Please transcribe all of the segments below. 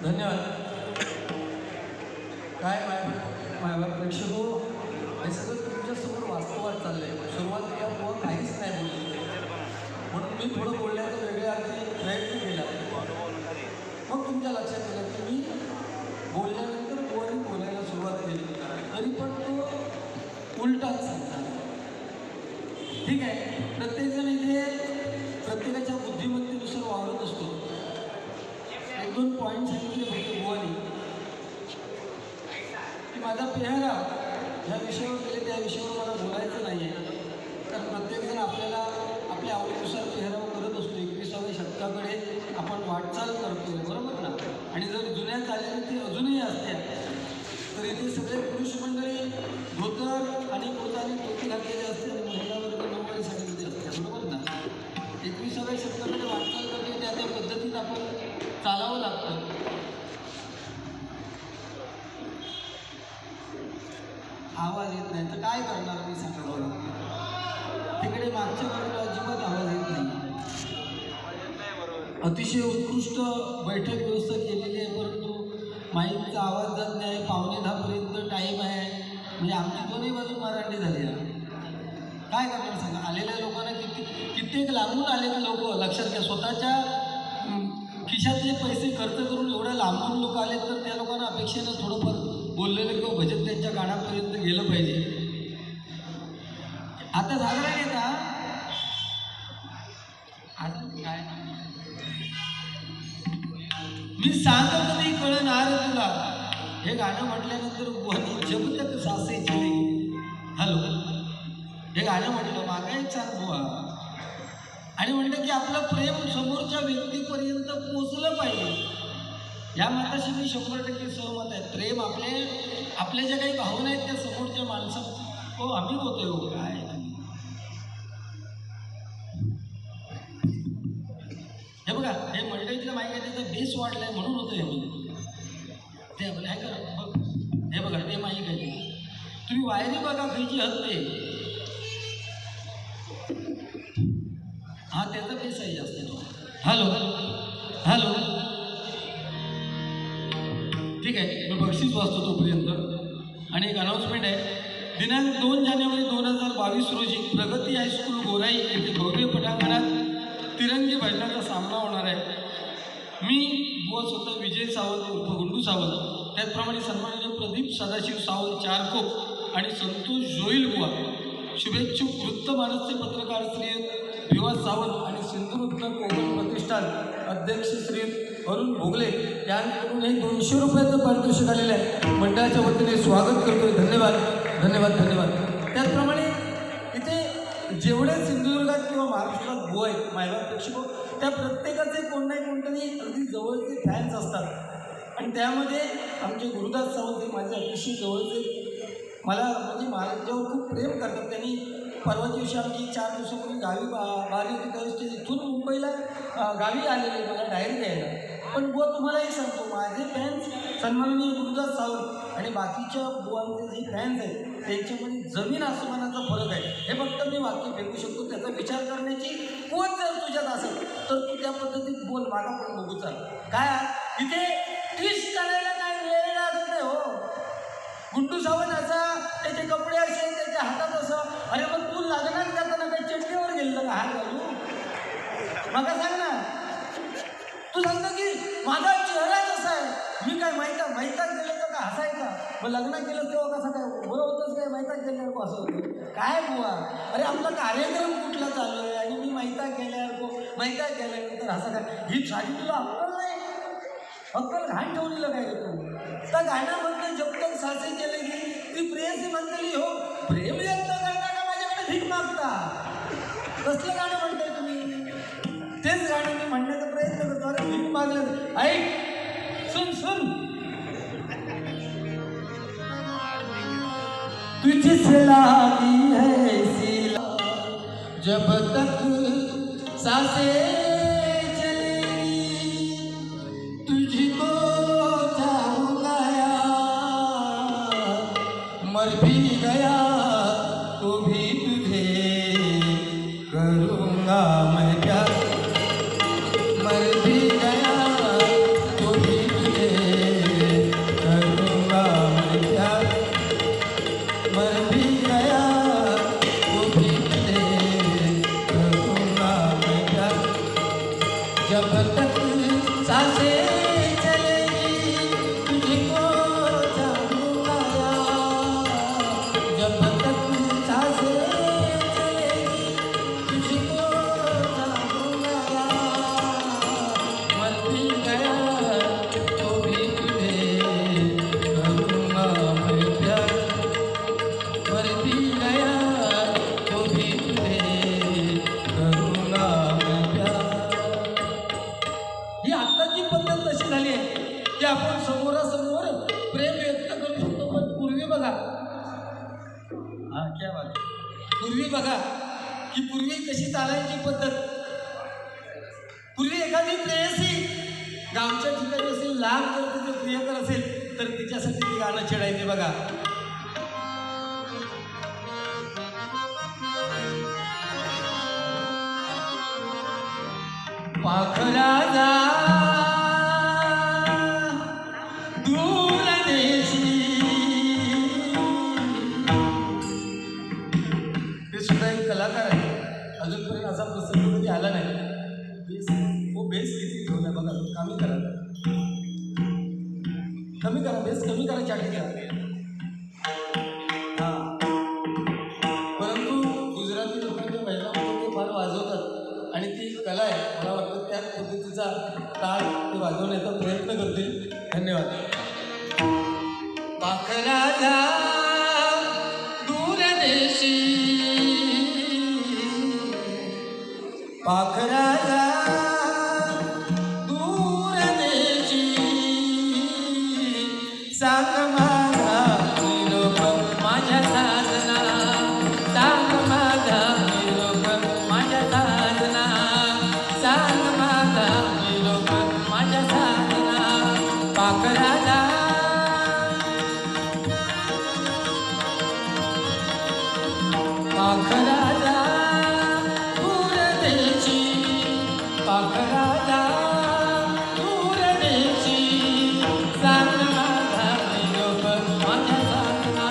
धन्यवाद. काय माय प्रेक्षक हो, हे सगळं तुमच्यासमोर वास्तवात चाललं आहे. सुरुवातीला बुवा काहीच नाही बोलले, म्हणून मी थोडं बोलण्याचा वेगळ्या अर्थी प्रयत्न केला. मग तुमच्या लक्षात येईल की मी बोलल्यानंतर बुवानी बोलायला सुरुवात केली, तरी पण तो उलटाच सांगता. ठीक आहे, प्रत्येकजण इथे प्रत्येकाच्या बुद्धिमत्तेनुसार वावरत असतो. एक दोन पॉईंट सांगितले फक्त बुवानी की माझा पेहराव ह्या विषयावर गेले, त्या विषयावर मला बोलायचं नाही आहे. तर प्रत्येकजण आपल्याला आपल्या आवडीनुसार पेहराव करत असतो. 21व्या शतकाकडे आपण वाटचाल करतो, बरोबर ना. आणि जर जुन्या चालीने ती अजूनही असते, तर इथे सगळे पुरुष मंडळी धोतर आणि कुर्ता आणि टोपी घातलेले असते आणि महिला वर्ग नऊवारी साडीमध्ये असते, बरोबर ना. 21व्या शतकाकडे वाटचाल करते, त्या त्या पद्धतीत आपण चालावं लागतं. आवाज येत नाही तर काय करणार मी सांगा बरं. तिकडे मागच्या बाजूला अजिबात आवाज येत नाही. अतिशय उत्कृष्ट बैठक व्यवस्था केलेली आहे, परंतु माईकचा आवाज जात नाही. 9:45पर्यंत टाईम आहे, म्हणजे आमची दोन्ही बाजू मराठी झाली आहे. काय करणार सांगा. आलेल्या लोकांना कित्येक लांबून आलेले लोक, लक्षात घ्या, स्वतःच्या खिशातले पैसे खर्च करून एवढ्या लांबून लोक आले, तर त्या लोकांना अपेक्षेनं थोडंफार बोललेलं किंवा भजन त्यांच्या कानापर्यंत गेलं पाहिजे. आता झालं नाही का आता काय मी सांगत कधी कळणार तुला. हे गाणं म्हटल्यानंतर जब तक सासे चले, हॅलो, हे गाणं म्हटलं मागा एक सांग बुवा, आणि म्हणलं की आपलं प्रेम समोरच्या व्यक्तीपर्यंत पोचलं पाहिजे. या मताशी मी 100% सहमत आहे. प्रेम आपल्या ज्या काही भावना आहेत त्या समोरच्या माणसा हो आम्ही होतोय हो काय. हे बघा, हे मंडळीतलं माहिती आहे, त्याचा बेस वाढलाय म्हणून होतं हे म्हणजे ते आपलं आहे का बघ. हे बघा ते माहीत आहे, तुम्ही वायरी बघा खायची हत्ते, हा त्याचा बेस आहे जास्त तो. हॅलो हॅलो, ठीक आहे, मी बक्षीस वाचतो तोपर्यंत. आणि एक अनाऊन्समेंट आहे. दिनांक 2 जानेवारी 2022 रोजी प्रगती हायस्कूल गोराई येथे भव्य पटांगणात तिरंगी भजनाचा सामना होणार आहे. मी बुवा स्वतः विजय सावंत उर्फ गुंडू सावंत, त्याचप्रमाणे सन्माननीय प्रदीप सदाशिव सावंत चारकोप आणि संतोष जोईल बुवा, शुभेच्छुक वृत्तमानसचे पत्रकार श्री विवास सावंत आणि सिंधुरत्न कोकण प्रतिष्ठान अध्यक्ष श्री अरुण भोगले यांकडून हे 200 रुपयाचं पारितोषिक आलेलं आहे. मंडळाच्या वतीने स्वागत करतोय. धन्यवाद धन्यवाद धन्यवाद. त्याचप्रमाणे इथे जेवढे सिंधुदुर्गात किंवा महाराष्ट्रात बुवा आहेत मायबाप प्रेक्षक, त्या प्रत्येकाचे कोण नाही कोणतरी अगदी जवळचे फॅन्स असतात. आणि त्यामध्ये आमचे गुरुदास सावंत हे माझे अतिशय जवळचे, मला म्हणजे माझ्यावर खूप प्रेम करतात. त्यांनी परवाच्या दिवशी आमची 4 दिवसापूर्वी गावी बारी होती, त्यावेळेस इथून मुंबईला गावी आलेले मला डायरी द्यायला. पण बुवा तुम्हालाही सांगतो, माझे फॅन्स सन्माननीय गुरुदास सावंत आणि बाकीच्या बुवांचे जे फॅन्स आहेत त्यांच्यामध्ये जमीन आसमानाचा फरक आहे. हे फक्त मी वाक्य फेकू शकतो. त्याचा विचार करण्याची कोण जर तुझ्यात असेल तर तू त्या पद्धतीत बोल, माझा पण बघू चाल. काय इथे ट्विस्ट करायला काय वेळ लागत नाही हो. गुंडू सावंत असा, त्याचे कपडे असे, त्याच्या हातात असं. अरे मग तू लागणार जाताना काही चटणीवर गेलं का हात घालू? मग सांग ना, तू सांगतो की माझा चेहरा कसा आहे, मी काय माहितात गेलं तर का हसायचा, मग लग्न केलं तेव्हा कसं काय बरं होतंच काय माहितात गेल्यावर असं होतं काय बुवा. अरे आपला कार्यक्रम कुठला चालू आहे आणि मी माहितात गेल्यानंतर असं काय, ही साडी तुला अक्कल नाही, अक्कल घाण ठेवलेलं काय तू. त्या गाण्यामध्ये जब तक सासे चलेगी ती प्रेयसी म्हणतेली हो, प्रेम व्यक्त करता का माझ्याकडे भीक मागता, कसलं गाणं म्हणताय तुम्ही. तेच गाणं मी म्हणण्याचा प्रयत्न करतो. अरे भीक मागलं ऐक, सुन तुझसे लागी है सिला जब तक सासे मर भी गया तो भी तुझे करूँगा मैं प्यार, मर भी गया तो भी तुझे सांसे चलेगी तुझको चाहूंगा जब तक सांसे चलेगी तुझको चाहूंगा मर भी गया तो भी तुझे करूंगा मैं प्यार मर भी गया तो भी तुझे करूंगा मैं प्यार ही आत्ताची पद्धत तशी झाली आहे की आपण समोरासमोर प्रेम व्यक्त करू शकतो पण पूर्वी बघा हा क्या बात आहे. पूर्वी बघा की पूर्वी कशी चालायची पद्धत पूर्वी एखादी प्रेयसी गावच्या ठिकाणी असेल लांब जर तिचे प्रियकर असेल तर तिच्यासाठी ती गाणं छेडायचे बघा पाखरा जा दूर देशी ते सुद्धा एक कलाकार आहे अजूनपर्यंत असा प्रसंग कधी आला नाही बेस हो बेस किती ठेवला बघा कमी करा बेस कमी करा चाटी करा हां परंतु गुजराती लोकांच्या महिलांमध्ये ते फार वाजवतात आणि ती कला आहे मला वाटतं त्या पद्धतीचा टाळ ते वाजवण्याचा प्रयत्न करतील धन्यवाद पाखराला दूर देशी पाखराला दूर देशी सांग माझा निरोप माझ्या साधना सांग माझा निरोप माझ्या साधना सांग माझा निरोप माझ्या साधना पाखराला पाखराला दूर देशी पाखराला दूर देशी सांग माझा निरोप माझ्या साधना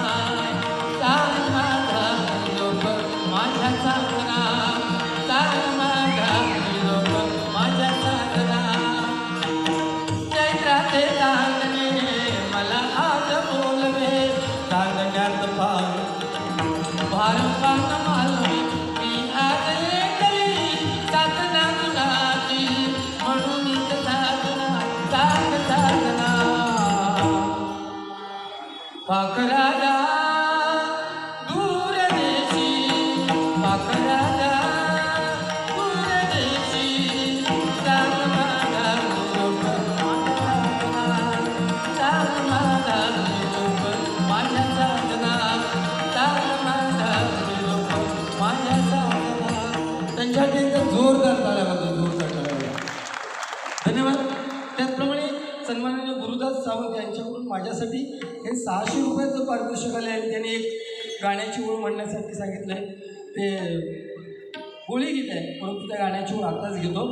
सांग माझा निरोप माझ्या साधना सांग माझा निरोप माझ्या साधना चैत्राचे चांदणे मला आज बोलवे चांदण्यात भारतान मालवी मी आज एकली साधना गुणाची म्हणून साधना साधना पाखराला दूर देशी पाखराला दूर देशी सांग माझा निरोप माझ्या माझ्या साधना सांग माझा निरोप माझ्या साधना त्यांच्यासाठी एकदम जोरदार टाळ्या वाजवा जोरदार टाळ्या धन्यवाद त्याचप्रमाणे सन्माननीय गुरुदास सावंत यांच्याकडून माझ्यासाठी हे 600 रुपयाचं पारितोषिक आलं आहे त्यांनी एक गाण्याची ओळ म्हणण्यासाठी सांगितलं आहे ते होळी गीत आहे परंतु त्या गाण्याची ओळ आत्ताच घेतो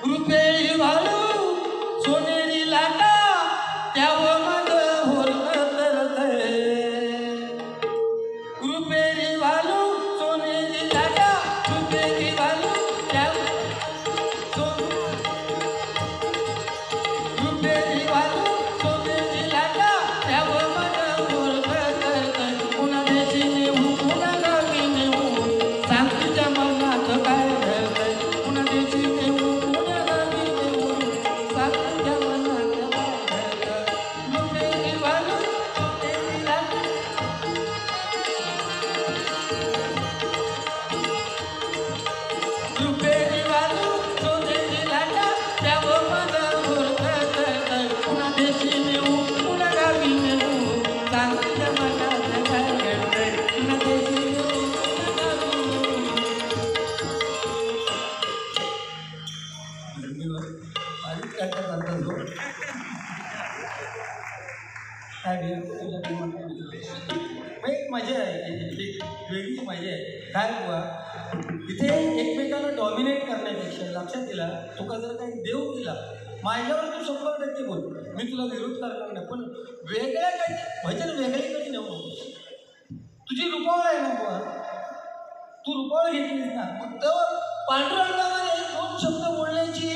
रुपये वाळू सोनेरी लाटा त्यावर माझं होरत रुपेरी वालू सोनेरी लाटा रुपेरी वालू रुपेरी वालू सोनेरी लाटा त्यावर माझं होरत पुन्हा देशी नेऊ पुन्हा गावी नेऊ सांग तुझ्या मनात काय घडतंय पुन्हा देशी नेऊ मजा आहे वेगळीच मजा आहे काय बुवा इथे एकमेकाला डॉमिनेट करण्यापेक्षा लक्षात दिला तुका जर काही देव दिला माझ्यावर तू 100% बोल मी तुला विरोध करणार नाही पण वेगळ्या काही भजन वेगळीकडे नेऊ नको तुझी रुपावळ आहे ना बुवा, तू रुपावळ घेतलीस ना, फक्त पांडुरंगामध्ये दोन शब्द बोलण्याची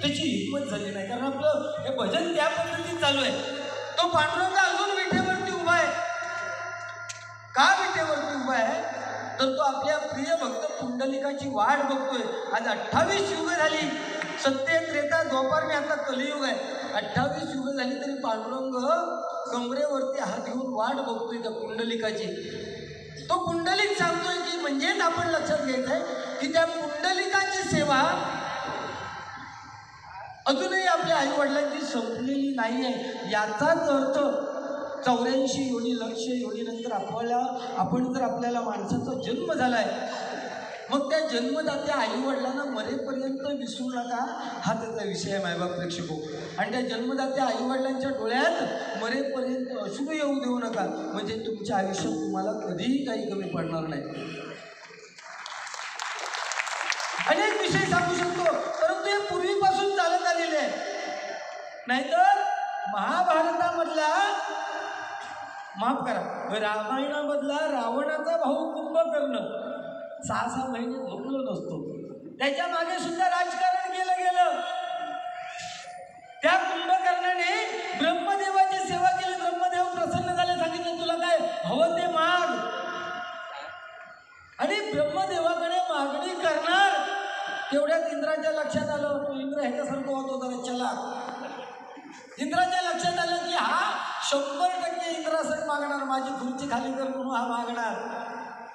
त्याची हिंमत झाली नाही. कारण आपलं हे भजन त्या पद्धतीत चालू आहे. तो पांडुरंग अजून विठेवरती उभा आहे. का विठेवरती उभा आहे? तर तो आपल्या प्रिय भक्त पुंडलिकाची वाट बघतोय. आज 28 युग झाली, सत्य त्रेता द्वापार मी आता कलियुग आहे. 28 युग झाली तरी पांडुरंग कमरेवरती हात घेऊन वाट बघतोय त्या पुंडलिकाची. तो पुंडलिक सांगतोय की म्हणजेच आपण लक्षात घ्यायचंय की त्या पुंडलिकाची सेवा अजूनही आपल्या आई वडिलांची संपलेली नाही आहे. याचाच अर्थ 84 योनी लक्ष योनीनंतर आपण जर आपल्याला माणसाचा जन्म झालाय, मग त्या जन्मदात्या आई वडिलांना मरेपर्यंत विसरू नका, हा त्याचा विषय आहे मायबाप प्रेक्षको. आणि त्या जन्मदात्या आई वडिलांच्या डोळ्यात मरेपर्यंत अश्रू येऊ देऊ नका, म्हणजे तुमच्या आयुष्यात तुम्हाला कधीही काही कमी पडणार नाही. अनेक विषय सांगू शकतो, परंतु हे पूर्वीपासून चालत आलेले आहे. नाहीतर महाभारतामधला, माफ करा, रामायणामधला रावणाचा भाऊ कुंभकर्ण 6 महिने झोपलो नसतो. त्याच्या मागे सुद्धा राजकारण केलं गेलं. त्या कुंभकर्णाने ब्रह्मदेवाची सेवा केली. ब्रह्मदेव प्रसन्न झाले, सांगितलं तुला काय हवं ते माग. आणि ब्रह्मदेवाकडे मागणी करणार तेवढ्यात इंद्राच्या लक्षात आलं, तो इंद्र ह्याच्यासारखं होतो जरा चला. इंद्राच्या लक्षात आलं की हा 100% इंद्रासन मागणार, माझी खुर्ची खाली कर म्हणून हा मागणार.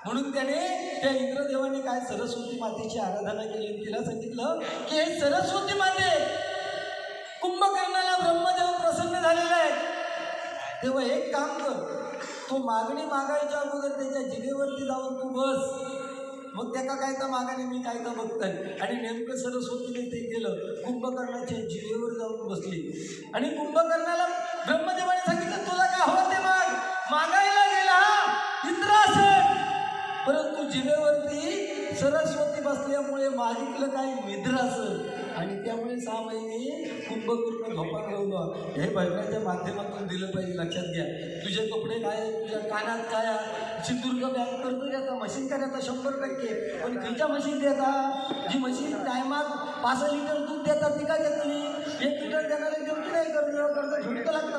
म्हणून त्याने त्या इंद्रदेवाने काय सरस्वती मातेची आराधना केली. तिला सांगितलं की हे सरस्वती माते, कुंभकर्णाला ब्रह्मदेव प्रसन्न झालेला आहे, तेव्हा एक काम कर, तो मागणी मागायच्या अगोदर त्याच्या जिभेवरती जाऊन तू बस. मग त्याका काय तर मागाने मी काय तर बघताय. आणि नेमकं सरस्वतीने ते केलं, कुंभकर्णाच्या जिभेवर जाऊन बसली. आणि कुंभकर्णाला ब्रह्मदेवाने सांगितलं तुला काय हवं ते माग. मागायला गेला इंद्रासन, परंतु जिभेवरती सरस्वती बसल्यामुळे मागितलं काय निद्रासन. आणि त्यामुळे 6 महिने कुंभकर्ण झोपान लावलं. हे भजनाच्या माध्यमातून दिलं पाहिजे. लक्षात घ्या, तुझे कपडे काय, तुझ्या कानात काय, सिंधुदुर्ग बँक करतो त्याचा मशीन करायचा 100%. पण खयच्या मशीन देता, जी मशीन टायमात 5 लिटर दूध देतात ती का देत नाही. 1 लिटर देणारे देऊ नाही, कर्ज झुडकं लागतं,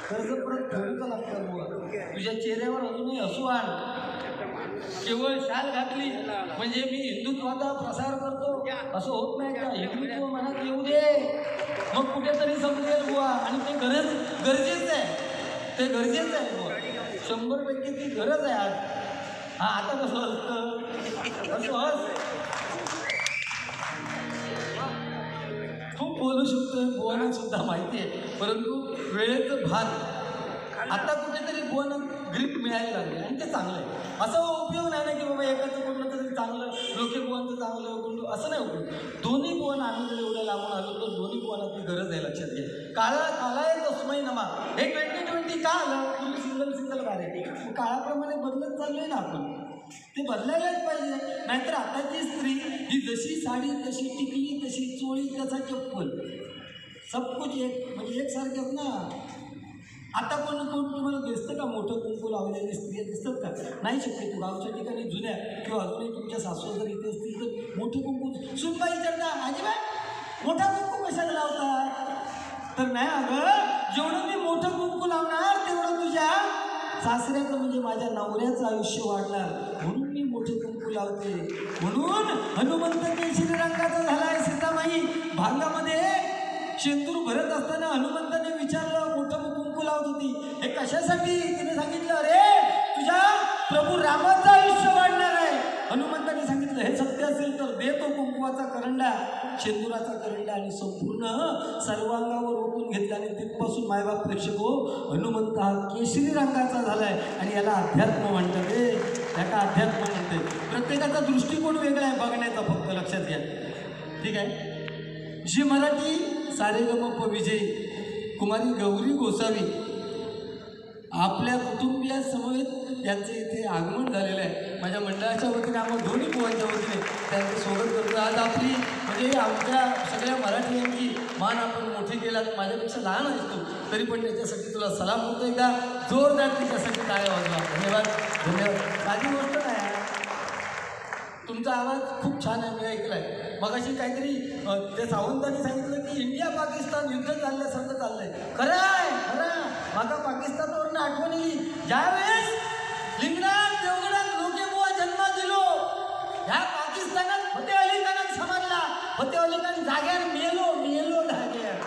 कर्ज परत ठेवलं लागतं. तुझ्या चेहऱ्यावर अजूनही हसू आण. केवळ शाल घातली म्हणजे मी हिंदुत्वाचा प्रसार करतो असं होत नाही का. हिंदुत्व मनात येऊ दे, मग कुठेतरी समजेल बुवा. आणि ते गरजेचं आहे, ते गरजेचं आहे बुवा. 100% ती गरज आहे आज. हा आता कसं असतं, असं हस खूप बोलू शकतोय, बुवांना सुद्धा माहिती आहे. परंतु वेळेचं भान आता कुठेतरी बुवांना ग्रीप मिळायला लागले आणि ते चांगलं आहे. असा उपयोग नाही ना की बाबा एकाचं कोणतं तरी चांगलं, लोके बुवांचं चांगलं कोणतं, असं नाही उपयोग. दोन्ही बुवांना आम्ही जर एवढ्या लांबून आलो तर दोन्ही बुवांना ती गरज आहे. लक्षात घ्या, काळाय तस्मै नमा. हे 2020 का आलं, पूर्वी सिंगल गाडी, काळाप्रमाणे बदलत चाललोय ना आपण, ते बदलायलाच पाहिजे. नाहीतर आताची स्त्री ही जशी साडी तशी टिकली, तशी चोळी, तसा चप्पल, सब कुछ एक म्हणजे एकसारखेच ना. आता कोण तुम्हाला दिसतं का मोठं कुंकू लावलेले स्त्रिया दिसतात का? नाही शक्यतो. गावच्या ठिकाणी जुन्या किंवा अजूनही तुमच्या सासू जर इथे असतील तर मोठं कुंकू सुनबाई विचारता, अजिबात मोठा कुंकू कशाला लावता. तर नाही अगं, जेवढं मी मोठं कुंकू लावणार तेवढं तुझ्या सासऱ्याचं म्हणजे माझ्या नवऱ्याचं आयुष्य वाढणार, म्हणून मी मोठे कुंकू लावते. म्हणून हनुमंत केशरी रंगाचा झालाय. सीतामाई भांगामध्ये शेंदूर भरत असताना हनुमंताने विचारलं, मोठं कुंकू लावत होती, हे कशासाठी. तिने सांगितलं, अरे तुझ्या प्रभू रामाचं आयुष्य वाढणार आहे. हनुमंताने सांगितलं, हे सत्य असेल तर दे तो कुंकवाचा करंडा, शेंदुराचा करंडा, आणि संपूर्ण सर्वांगावर ओतून घेतला. आणि तिथपासून मायबाप प्रेक्षको हनुमंत हा केशरी रंगाचा झालाय. आणि याला अध्यात्म म्हणतात. याला अध्यात्म म्हणते. प्रत्येकाचा दृष्टिकोन वेगळा आहे बघण्याचा, फक्त लक्षात घ्या. ठीक आहे. जी मराठी सारेगमप विजयी कुमारी गौरी गोसावी आपल्या कुटुंबियांसमवेत यांचं इथे आगमन झालेलं आहे. माझ्या मंडळाच्या वतीने, आम्हा दोन्ही बुवांच्या वतीने त्यांचं स्वागत करतो. आज आपली म्हणजे आमच्या सगळ्या मराठीयांची मान आपण मोठी केलात, माझ्यापेक्षा लहान आहेस तू, तरी पण त्याच्यासाठी तुला सलाम होतो. एकदा जोरदार तिच्यासाठी टाळ्या वाजवा. धन्यवाद धन्यवाद. साधी गोष्ट नाही आहे. तुमचा आवाज खूप छान आहे, मी ऐकलाय. मगाशी काहीतरी त्या सावंतांनी सांगितलं की इंडिया पाकिस्तान युद्ध चालल्यासारखं चाललंय. खरं आहे, खरं आहे. मागा पाकिस्तानवरून आठवण येईल ज्यावेळेस लिंगराज देवगडात लोकेबुवा जन्म दिलो, ह्या पाकिस्तानात फतेह अली खानात समजला. फतेह अली खान जाग्यावर मेलो मेलो जाग्यावर.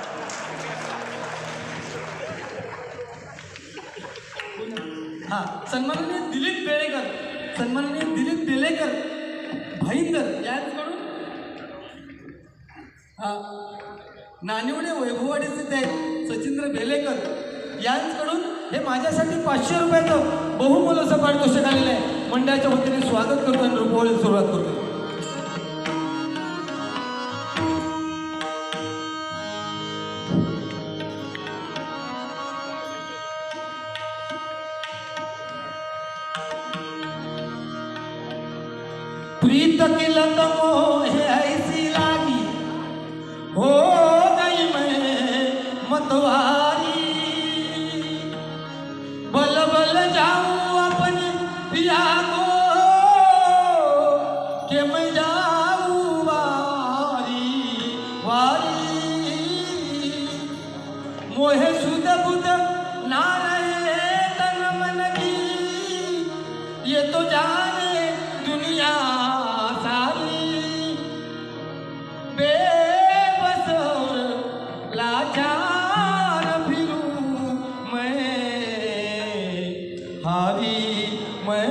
हा, सन्माननीय दिलीप बेळेकर, सन्माननीय दिलीप बेलेकर भाईंदर यांच्याकडून नानिवडे वैभववाडीचे ते सचिंद्र बेलेकर यांच्याकडून हे माझ्यासाठी 500 रुपयाचं बहुमोलाचं पारितोषिक आलेलं आहे. मंडळाच्या वतीने स्वागत करतो आणि रुपवळीला सुरुवात करतो. प्रीत की लत मोहे ऐसी लागी, हो गई मैं मतवारी. बल बल जाऊं अपने पिया को, के मैं जाऊं वारी वारी. मोहे सुध बुध ना रहे तन मन की, ये तो जाने दुनिया सारी. बेबस और लाचार फिरूं मैं, हारी मैं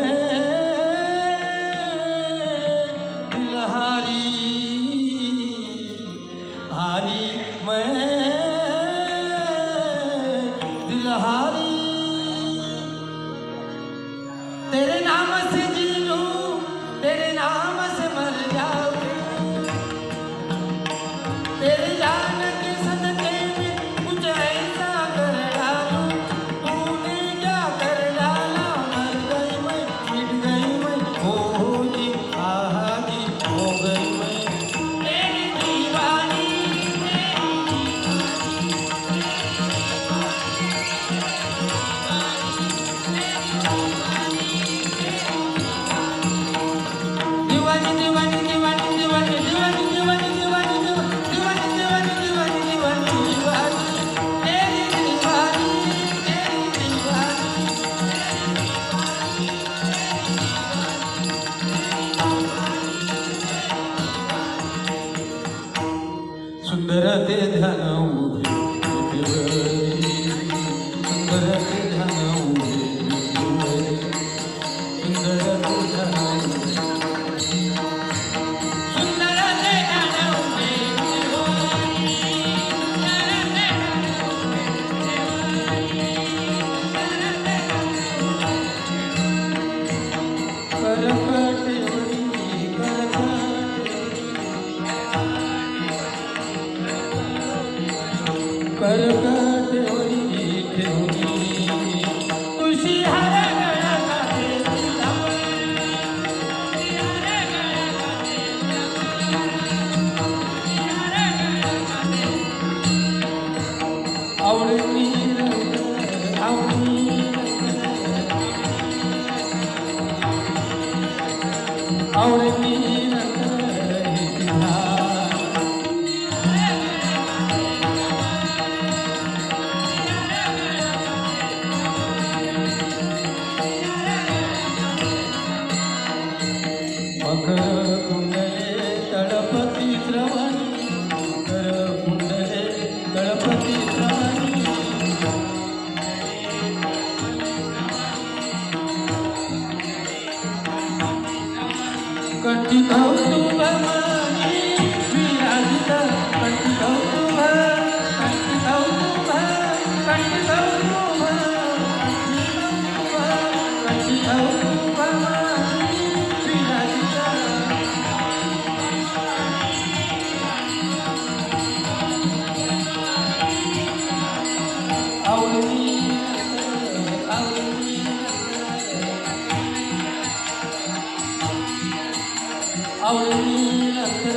दिलहारी, हारी मैं दिलहारी. तेरे नाम से जी लूं, तेरे नाम से मर जाऊं, तेरे जान के सदके में कुछ ऐसा कर डालूं. तूने क्या कर डाला, मर गई मैं, मिट गई मैं, हो जी आहा जी, हो गई मैं तेरी दीवानी. दीवानी दीवानी दीवानी दीवानी दीवानी दीवानी दीवानी दीवानी दीवानी दीवानी दीवानी दीवानी तेरी दीवानी, तेरी दीवानी. सुंदर ते ध्यान उभे विटेवरी, सुंदर ते ध्यान उभे विटेवरी, सुंदर ते ध्यान उभे. करकटवरी ठेवली तुळशी हार गळ्यामध्ये आवडणी आवडणी आवडणी मकर कुंडले तळपती श्रवणी, मकर कुंडले तळपती श्रवणी. कंठी कौतुक मनी विराजित, कंठी कौतुक, कंठी कौतुक, कंठी कौतुक, कंठी कौतुक मनी विराजित. आवडणी आवडणी आवडणी नंतर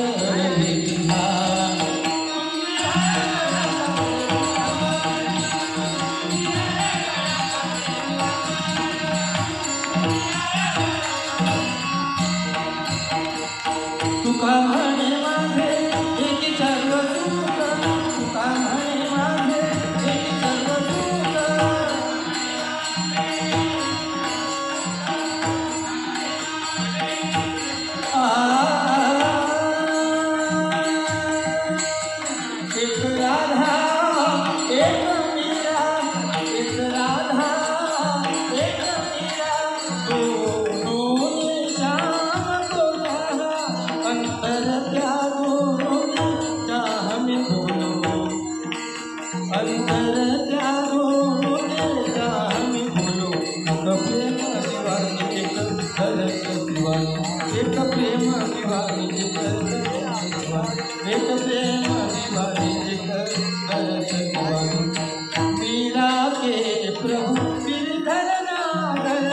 अंतर त्यागो देता मी बोलो एक प्रेम दिवाणी एक तरस दिवाणी एक प्रेम दिवाणी एक तरस दिवाणी एक प्रेम दिवाणी एक तरस दिवाणी मीरा के प्रभु गिरधर नागर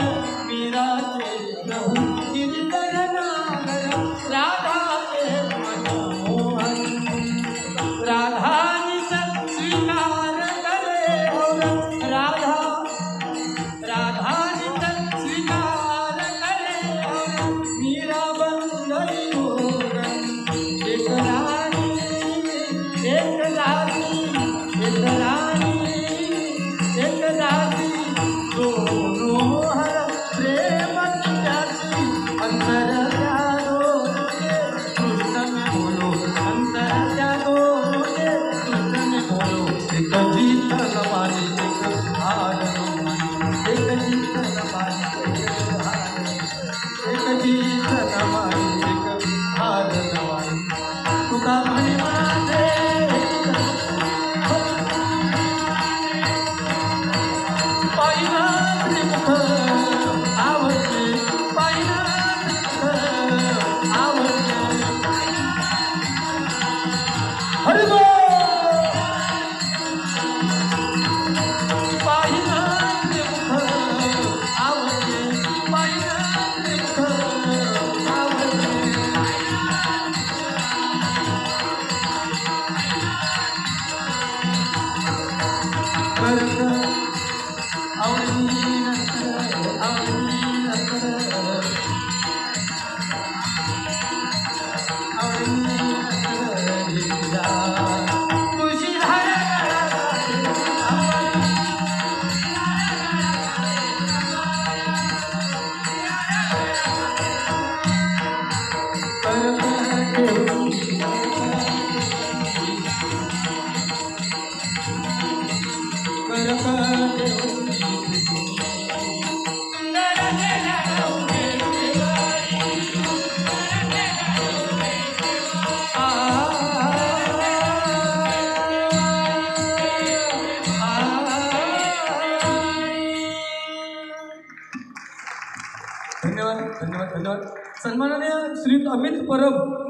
मीरा के प्रभु गिरधर नागर राधा के मनमोहन राधा स्वीकार करे और राधा राधा स्वीकार करे और मीरा बन गई मोहन एक रानी एक दासी एक रानी एक दासी दोनों हर प्रेम की प्यासी अंतर त्यागो मुझे कृष्ण में बोलो अंतर त्यागो मुझे कृष्ण में बोलो एक जीत नमानी एक हार नमानी एक जीत नमानी एक हार एक जीत नमानी एक हार नमानी तुका म्हणे माझे पायनाचे मुख आवडले पायनाचे मुख आवडले हरिबोल पायनाचे मुख आवडले पायनाचे मुख आवडले कर्क आवडी नंतर तुझी धारा धन्यवाद धन्यवाद धन्यवाद. सन्माननीय श्री अमित परब